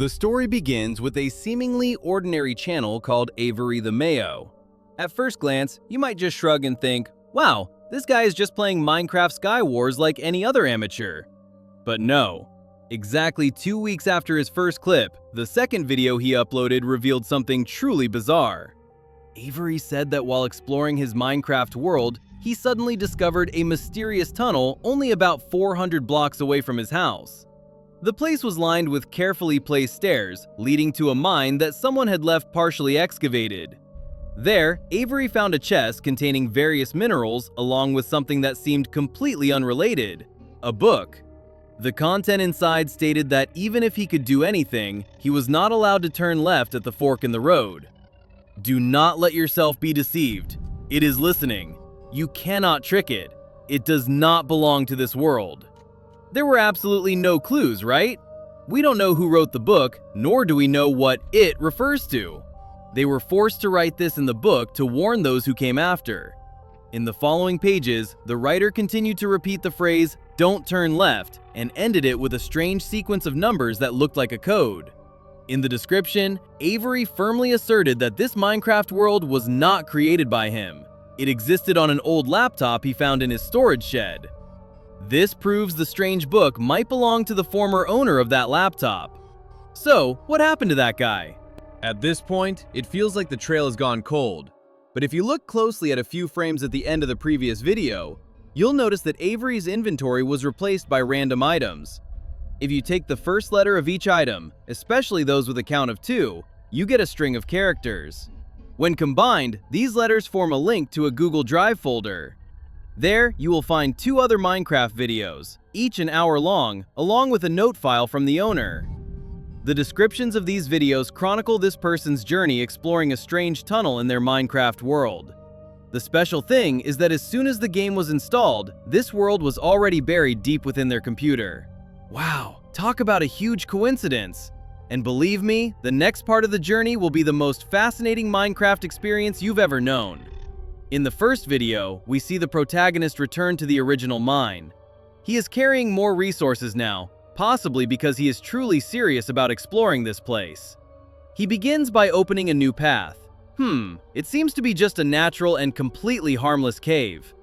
The story begins with a seemingly ordinary channel called Avery the Mayo. At first glance, you might just shrug and think, wow, this guy is just playing Minecraft Sky Wars like any other amateur. But no. Exactly 2 weeks after his first clip, the second video he uploaded revealed something truly bizarre. Avery said that while exploring his Minecraft world, he suddenly discovered a mysterious tunnel only about 400 blocks away from his house. The place was lined with carefully placed stairs, leading to a mine that someone had left partially excavated. There, Avery found a chest containing various minerals along with something that seemed completely unrelated: a book. The content inside stated that even if he could do anything, he was not allowed to turn left at the fork in the road. Do not let yourself be deceived. It is listening. You cannot trick it. It does not belong to this world. There were absolutely no clues, right? We don't know who wrote the book, nor do we know what it refers to. They were forced to write this in the book to warn those who came after. In the following pages, the writer continued to repeat the phrase, "Don't turn left," and ended it with a strange sequence of numbers that looked like a code. In the description, Avery firmly asserted that this Minecraft world was not created by him. It existed on an old laptop he found in his storage shed. This proves the strange book might belong to the former owner of that laptop. So, what happened to that guy? At this point, it feels like the trail has gone cold. But if you look closely at a few frames at the end of the previous video, you'll notice that Avery's inventory was replaced by random items. If you take the first letter of each item, especially those with a count of 2, you get a string of characters. When combined, these letters form a link to a Google Drive folder. There, you will find 2 other Minecraft videos, each an hour long, along with a note file from the owner. The descriptions of these videos chronicle this person's journey exploring a strange tunnel in their Minecraft world. The special thing is that as soon as the game was installed, this world was already buried deep within their computer. Wow, talk about a huge coincidence! And believe me, the next part of the journey will be the most fascinating Minecraft experience you've ever known. In the first video, we see the protagonist return to the original mine. He is carrying more resources now, possibly because he is truly serious about exploring this place. He begins by opening a new path. It seems to be just a natural and completely harmless cave.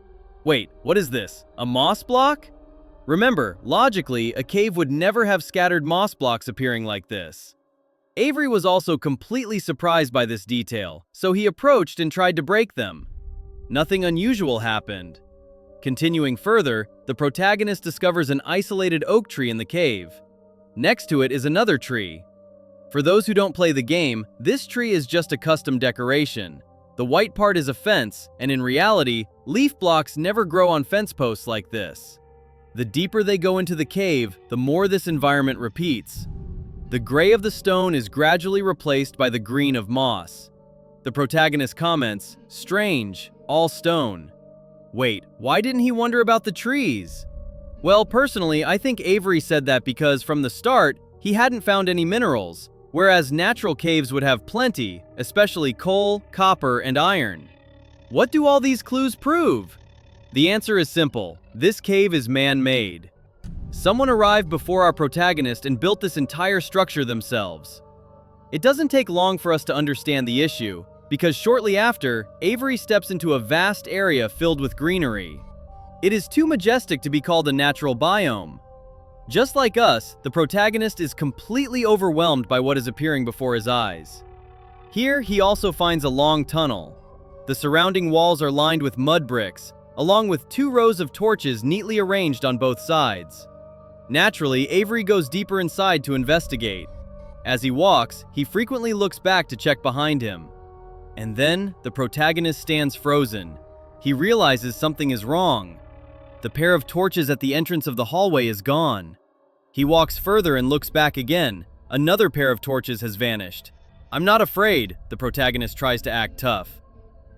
Wait, what is this? A moss block? Remember, logically, a cave would never have scattered moss blocks appearing like this. Avery was also completely surprised by this detail, so he approached and tried to break them. Nothing unusual happened. Continuing further, the protagonist discovers an isolated oak tree in the cave. Next to it is another tree. For those who don't play the game, this tree is just a custom decoration. The white part is a fence, and in reality, leaf blocks never grow on fence posts like this. The deeper they go into the cave, the more this environment repeats. The gray of the stone is gradually replaced by the green of moss. The protagonist comments, "Strange, all stone." Wait, why didn't he wonder about the trees? Well, personally, I think Avery said that because from the start, he hadn't found any minerals, whereas natural caves would have plenty, especially coal, copper, and iron. What do all these clues prove? The answer is simple. This cave is man-made. Someone arrived before our protagonist and built this entire structure themselves. It doesn't take long for us to understand the issue, because shortly after, Avery steps into a vast area filled with greenery. It is too majestic to be called a natural biome. Just like us, the protagonist is completely overwhelmed by what is appearing before his eyes. Here, he also finds a long tunnel. The surrounding walls are lined with mud bricks, along with 2 rows of torches neatly arranged on both sides. Naturally, Avery goes deeper inside to investigate. As he walks, he frequently looks back to check behind him. And then, the protagonist stands frozen. He realizes something is wrong. The pair of torches at the entrance of the hallway is gone. He walks further and looks back again. Another pair of torches has vanished. "I'm not afraid," the protagonist tries to act tough.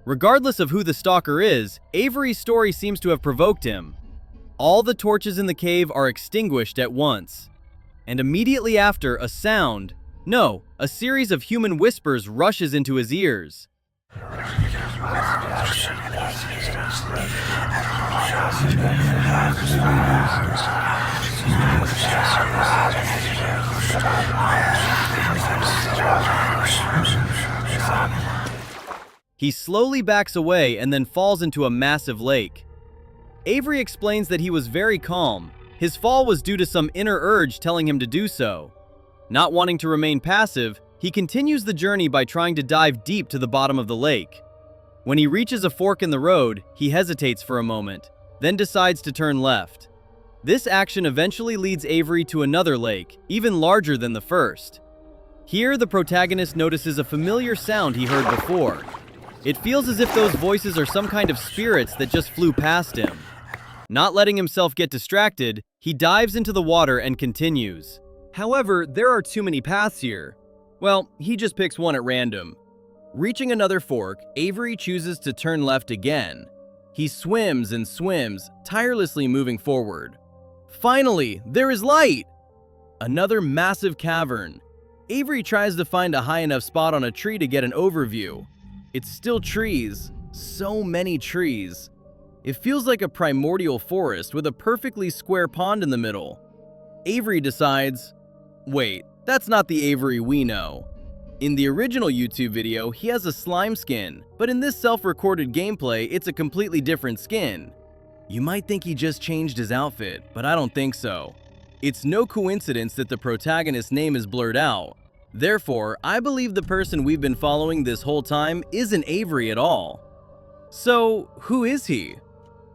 Regardless of who the stalker is, Avery's story seems to have provoked him. All the torches in the cave are extinguished at once. And immediately after, a series of human whispers rushes into his ears. He slowly backs away and then falls into a massive lake. Avery explains that he was very calm. His fall was due to some inner urge telling him to do so. Not wanting to remain passive, he continues the journey by trying to dive deep to the bottom of the lake. When he reaches a fork in the road, he hesitates for a moment, then decides to turn left. This action eventually leads Avery to another lake, even larger than the first. Here, the protagonist notices a familiar sound he heard before. It feels as if those voices are some kind of spirits that just flew past him. Not letting himself get distracted, he dives into the water and continues. However, there are too many paths here. Well, he just picks one at random. Reaching another fork, Avery chooses to turn left again. He swims and swims, tirelessly moving forward. Finally, there is light! Another massive cavern. Avery tries to find a high enough spot on a tree to get an overview. It's still trees. So many trees. It feels like a primordial forest with a perfectly square pond in the middle. Avery decides, wait, that's not the Avery we know. In the original YouTube video, he has a slime skin, but in this self-recorded gameplay, it's a completely different skin. You might think he just changed his outfit, but I don't think so. It's no coincidence that the protagonist's name is blurred out. Therefore, I believe the person we've been following this whole time isn't Avery at all. So, who is he?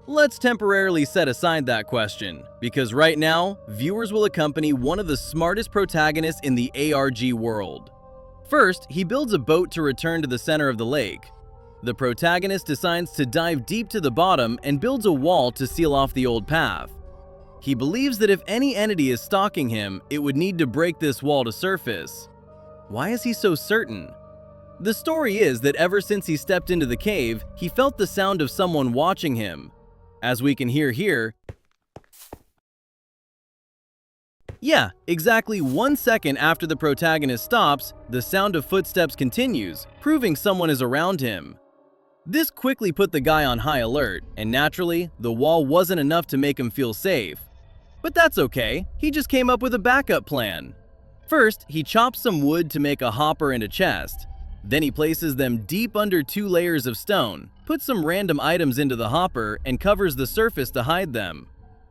Let's temporarily set aside that question, because right now, viewers will accompany one of the smartest protagonists in the ARG world. First, he builds a boat to return to the center of the lake. The protagonist decides to dive deep to the bottom and builds a wall to seal off the old path. He believes that if any entity is stalking him, it would need to break this wall to surface. Why is he so certain? The story is that ever since he stepped into the cave, he felt the sound of someone watching him. As we can hear here, yeah, exactly 1 second after the protagonist stops, the sound of footsteps continues, proving someone is around him. This quickly put the guy on high alert, and naturally, the wall wasn't enough to make him feel safe. But that's okay, he just came up with a backup plan. First, he chops some wood to make a hopper and a chest. Then he places them deep under 2 layers of stone, puts some random items into the hopper, and covers the surface to hide them.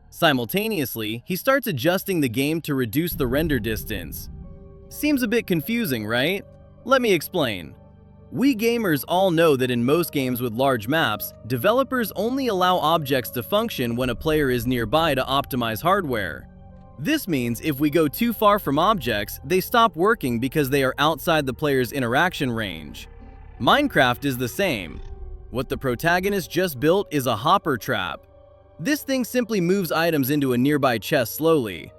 Simultaneously, he starts adjusting the game to reduce the render distance. Seems a bit confusing, right? Let me explain. We gamers all know that in most games with large maps, developers only allow objects to function when a player is nearby to optimize hardware. This means if we go too far from objects, they stop working because they are outside the player's interaction range. Minecraft is the same. What the protagonist just built is a hopper trap. This thing simply moves items into a nearby chest slowly.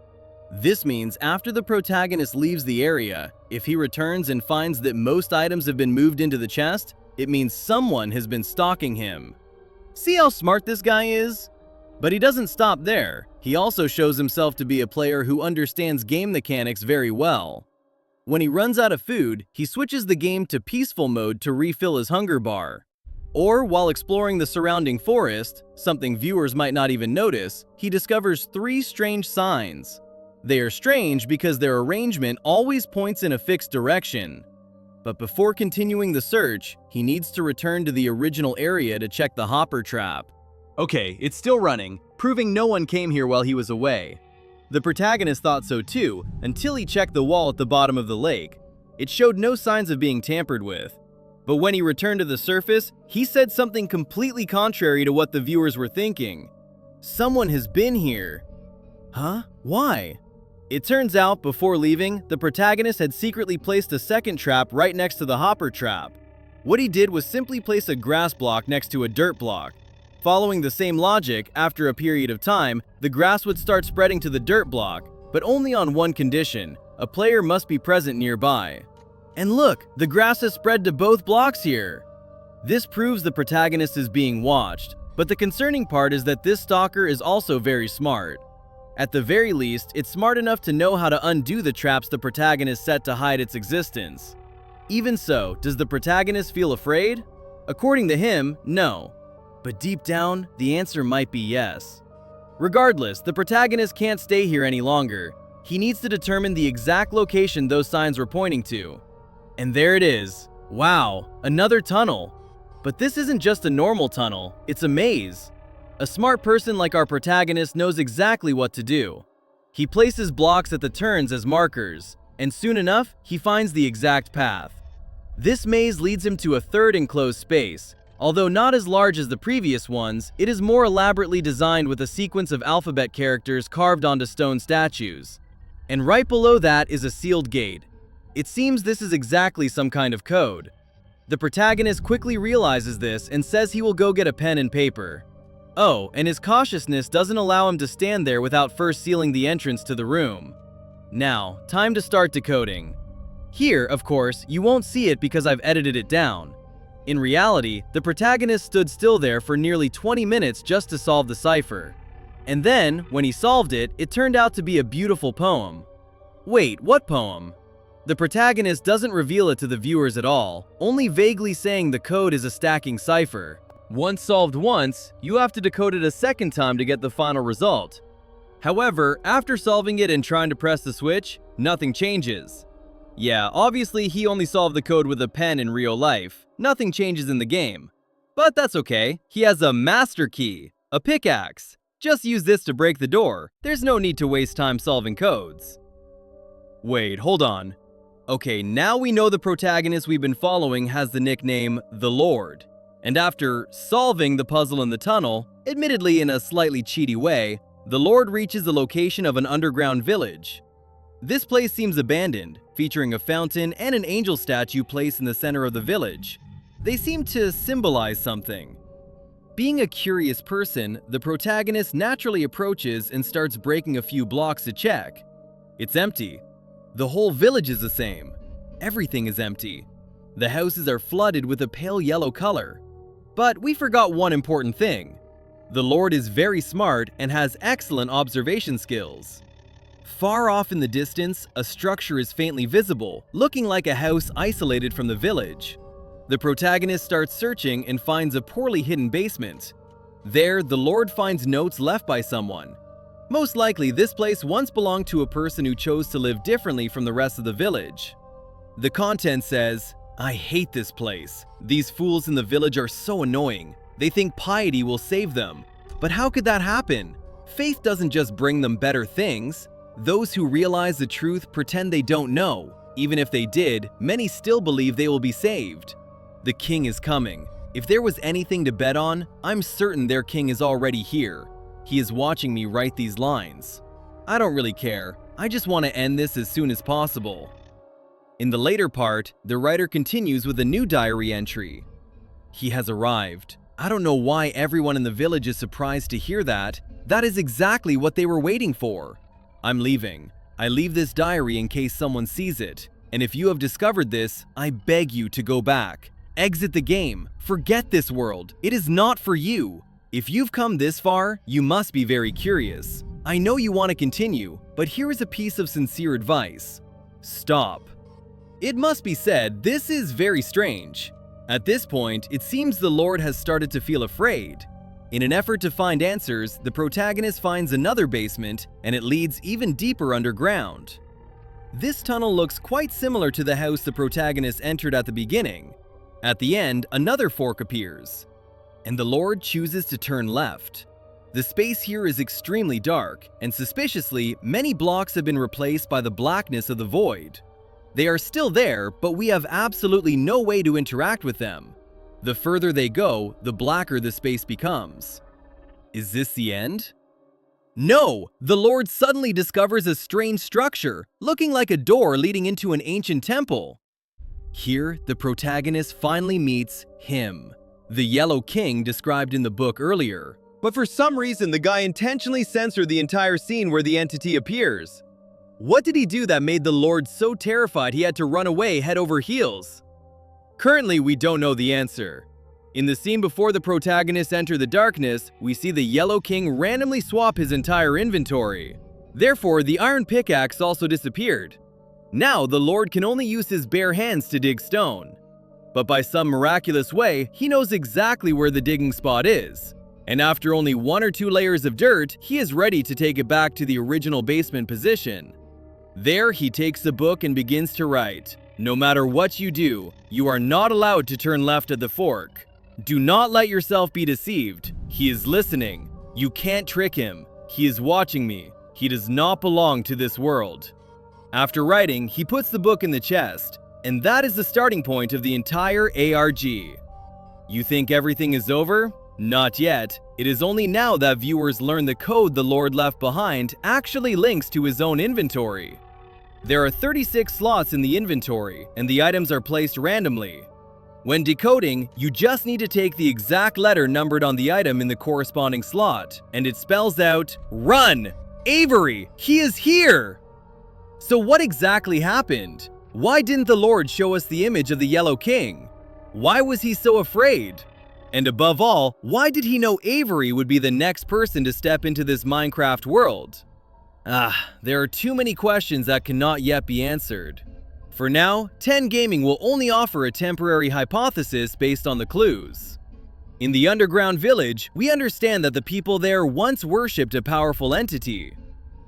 This means after the protagonist leaves the area, if he returns and finds that most items have been moved into the chest, it means someone has been stalking him. See how smart this guy is? But he doesn't stop there. He also shows himself to be a player who understands game mechanics very well. When he runs out of food, he switches the game to peaceful mode to refill his hunger bar. Or while exploring the surrounding forest, something viewers might not even notice, he discovers 3 strange signs. They are strange because their arrangement always points in a fixed direction. But before continuing the search, he needs to return to the original area to check the hopper trap. Okay, it's still running, proving no one came here while he was away. The protagonist thought so too, until he checked the wall at the bottom of the lake. It showed no signs of being tampered with. But when he returned to the surface, he said something completely contrary to what the viewers were thinking. Someone has been here. Huh? Why? It turns out, before leaving, the protagonist had secretly placed a second trap right next to the hopper trap. What he did was simply place a grass block next to a dirt block. Following the same logic, after a period of time, the grass would start spreading to the dirt block, but only on one condition: a player must be present nearby. And look, the grass has spread to both blocks here. This proves the protagonist is being watched, but the concerning part is that this stalker is also very smart. At the very least, it's smart enough to know how to undo the traps the protagonist set to hide its existence. Even so, does the protagonist feel afraid? According to him, no. But deep down, the answer might be yes. Regardless, the protagonist can't stay here any longer. He needs to determine the exact location those signs were pointing to. And there it is. Wow, another tunnel. But this isn't just a normal tunnel, it's a maze. A smart person like our protagonist knows exactly what to do. He places blocks at the turns as markers, and soon enough, he finds the exact path. This maze leads him to a third enclosed space. Although not as large as the previous ones, it is more elaborately designed with a sequence of alphabet characters carved onto stone statues. And right below that is a sealed gate. It seems this is exactly some kind of code. The protagonist quickly realizes this and says he will go get a pen and paper. Oh, and his cautiousness doesn't allow him to stand there without first sealing the entrance to the room. Now, time to start decoding. Here, of course, you won't see it because I've edited it down. In reality, the protagonist stood still there for nearly 20 minutes just to solve the cipher. And then, when he solved it, it turned out to be a beautiful poem. Wait, what poem? The protagonist doesn't reveal it to the viewers at all, only vaguely saying the code is a stacking cipher. Once solved once, you have to decode it a second time to get the final result. However, after solving it and trying to press the switch, nothing changes. Yeah, obviously he only solved the code with a pen in real life. Nothing changes in the game. But that's okay, he has a master key, a pickaxe. Just use this to break the door. There's no need to waste time solving codes. Wait, hold on. Okay, now we know the protagonist we've been following has the nickname The Lord. And after solving the puzzle in the tunnel, admittedly in a slightly cheaty way, the Lord reaches the location of an underground village. This place seems abandoned, featuring a fountain and an angel statue placed in the center of the village. They seem to symbolize something. Being a curious person, the protagonist naturally approaches and starts breaking a few blocks to check. It's empty. The whole village is the same. Everything is empty. The houses are flooded with a pale yellow color. But we forgot one important thing. The Lord is very smart and has excellent observation skills. Far off in the distance, a structure is faintly visible, looking like a house isolated from the village. The protagonist starts searching and finds a poorly hidden basement. There, the Lord finds notes left by someone. Most likely, this place once belonged to a person who chose to live differently from the rest of the village. The content says, "I hate this place. These fools in the village are so annoying. They think piety will save them. But how could that happen? Faith doesn't just bring them better things. Those who realize the truth pretend they don't know. Even if they did, many still believe they will be saved. The king is coming. If there was anything to bet on, I'm certain their king is already here. He is watching me write these lines. I don't really care. I just want to end this as soon as possible." In the later part, the writer continues with a new diary entry. "He has arrived. I don't know why everyone in the village is surprised to hear that. That is exactly what they were waiting for. I'm leaving. I leave this diary in case someone sees it. And if you have discovered this, I beg you to go back. Exit the game. Forget this world. It is not for you. If you've come this far, you must be very curious. I know you want to continue, but here is a piece of sincere advice. Stop." It must be said, this is very strange. At this point, it seems the Lord has started to feel afraid. In an effort to find answers, the protagonist finds another basement, and it leads even deeper underground. This tunnel looks quite similar to the house the protagonist entered at the beginning. At the end, another fork appears, and the Lord chooses to turn left. The space here is extremely dark, and suspiciously, many blocks have been replaced by the blackness of the void. They are still there, but we have absolutely no way to interact with them. The further they go, the blacker the space becomes. Is this the end? No! The Lord suddenly discovers a strange structure, looking like a door leading into an ancient temple. Here, the protagonist finally meets him, the Yellow King described in the book earlier. But for some reason, the guy intentionally censored the entire scene where the entity appears. What did he do that made the Lord so terrified he had to run away head over heels? Currently, we don't know the answer. In the scene before the protagonists enter the darkness, we see the Yellow King randomly swap his entire inventory. Therefore, the iron pickaxe also disappeared. Now, the Lord can only use his bare hands to dig stone. But by some miraculous way, he knows exactly where the digging spot is. And after only 1 or 2 layers of dirt, he is ready to take it back to the original basement position. There, he takes the book and begins to write. No matter what you do, you are not allowed to turn left at the fork. Do not let yourself be deceived. He is listening. You can't trick him. He is watching me. He does not belong to this world. After writing, he puts the book in the chest, and that is the starting point of the entire ARG. You think everything is over? Not yet. It is only now that viewers learn the code the Lord left behind actually links to his own inventory. There are 36 slots in the inventory, and the items are placed randomly. When decoding, you just need to take the exact letter numbered on the item in the corresponding slot, and it spells out, "Run! Avery, he is here!" So what exactly happened? Why didn't the Lord show us the image of the Yellow King? Why was he so afraid? And above all, why did he know Avery would be the next person to step into this Minecraft world? There are too many questions that cannot yet be answered. For now, 10 Gaming will only offer a temporary hypothesis based on the clues. In the underground village, we understand that the people there once worshipped a powerful entity.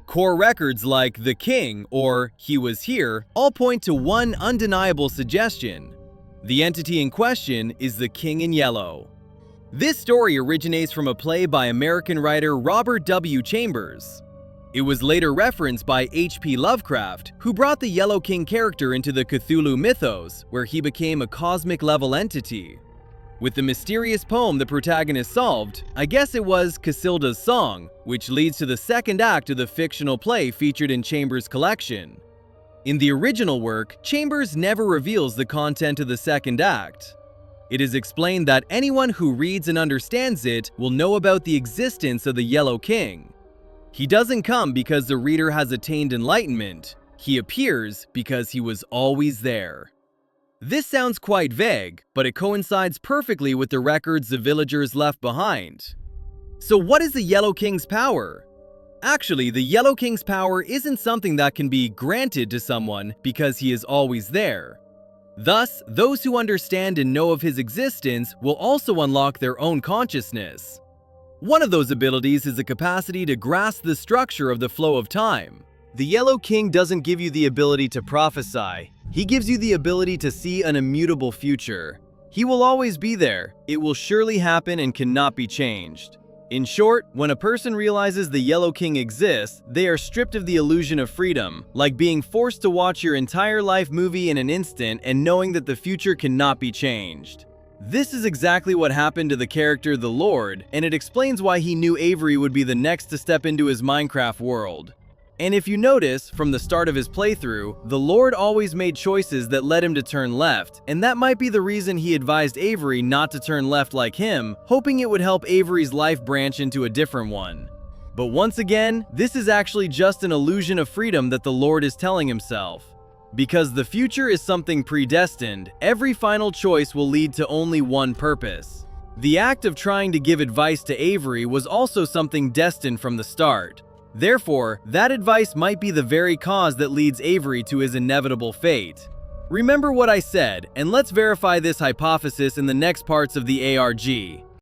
Core records like "The King" or "He was here" all point to one undeniable suggestion. The entity in question is the King in Yellow. This story originates from a play by American writer Robert W. Chambers. It was later referenced by H.P. Lovecraft, who brought the Yellow King character into the Cthulhu mythos, where he became a cosmic-level entity. With the mysterious poem the protagonist solved, I guess it was Casilda's Song, which leads to the second act of the fictional play featured in Chambers' collection. In the original work, Chambers never reveals the content of the second act. It is explained that anyone who reads and understands it will know about the existence of the Yellow King. He doesn't come because the reader has attained enlightenment. He appears because he was always there. This sounds quite vague, but it coincides perfectly with the records the villagers left behind. So what is the Yellow King's power? Actually, the Yellow King's power isn't something that can be granted to someone because he is always there. Thus, those who understand and know of his existence will also unlock their own consciousness. One of those abilities is the capacity to grasp the structure of the flow of time. The Yellow King doesn't give you the ability to prophesy. He gives you the ability to see an immutable future. He will always be there. It will surely happen and cannot be changed. In short, when a person realizes the Yellow King exists, they are stripped of the illusion of freedom, like being forced to watch your entire life movie in an instant and knowing that the future cannot be changed. This is exactly what happened to the character the Lord, and it explains why he knew Avery would be the next to step into his Minecraft world. And if you notice, from the start of his playthrough, the Lord always made choices that led him to turn left, and that might be the reason he advised Avery not to turn left like him, hoping it would help Avery's life branch into a different one. But once again, this is actually just an illusion of freedom that the Lord is telling himself. Because the future is something predestined, every final choice will lead to only one purpose. The act of trying to give advice to Avery was also something destined from the start. Therefore, that advice might be the very cause that leads Avery to his inevitable fate. Remember what I said, and let's verify this hypothesis in the next parts of the ARG.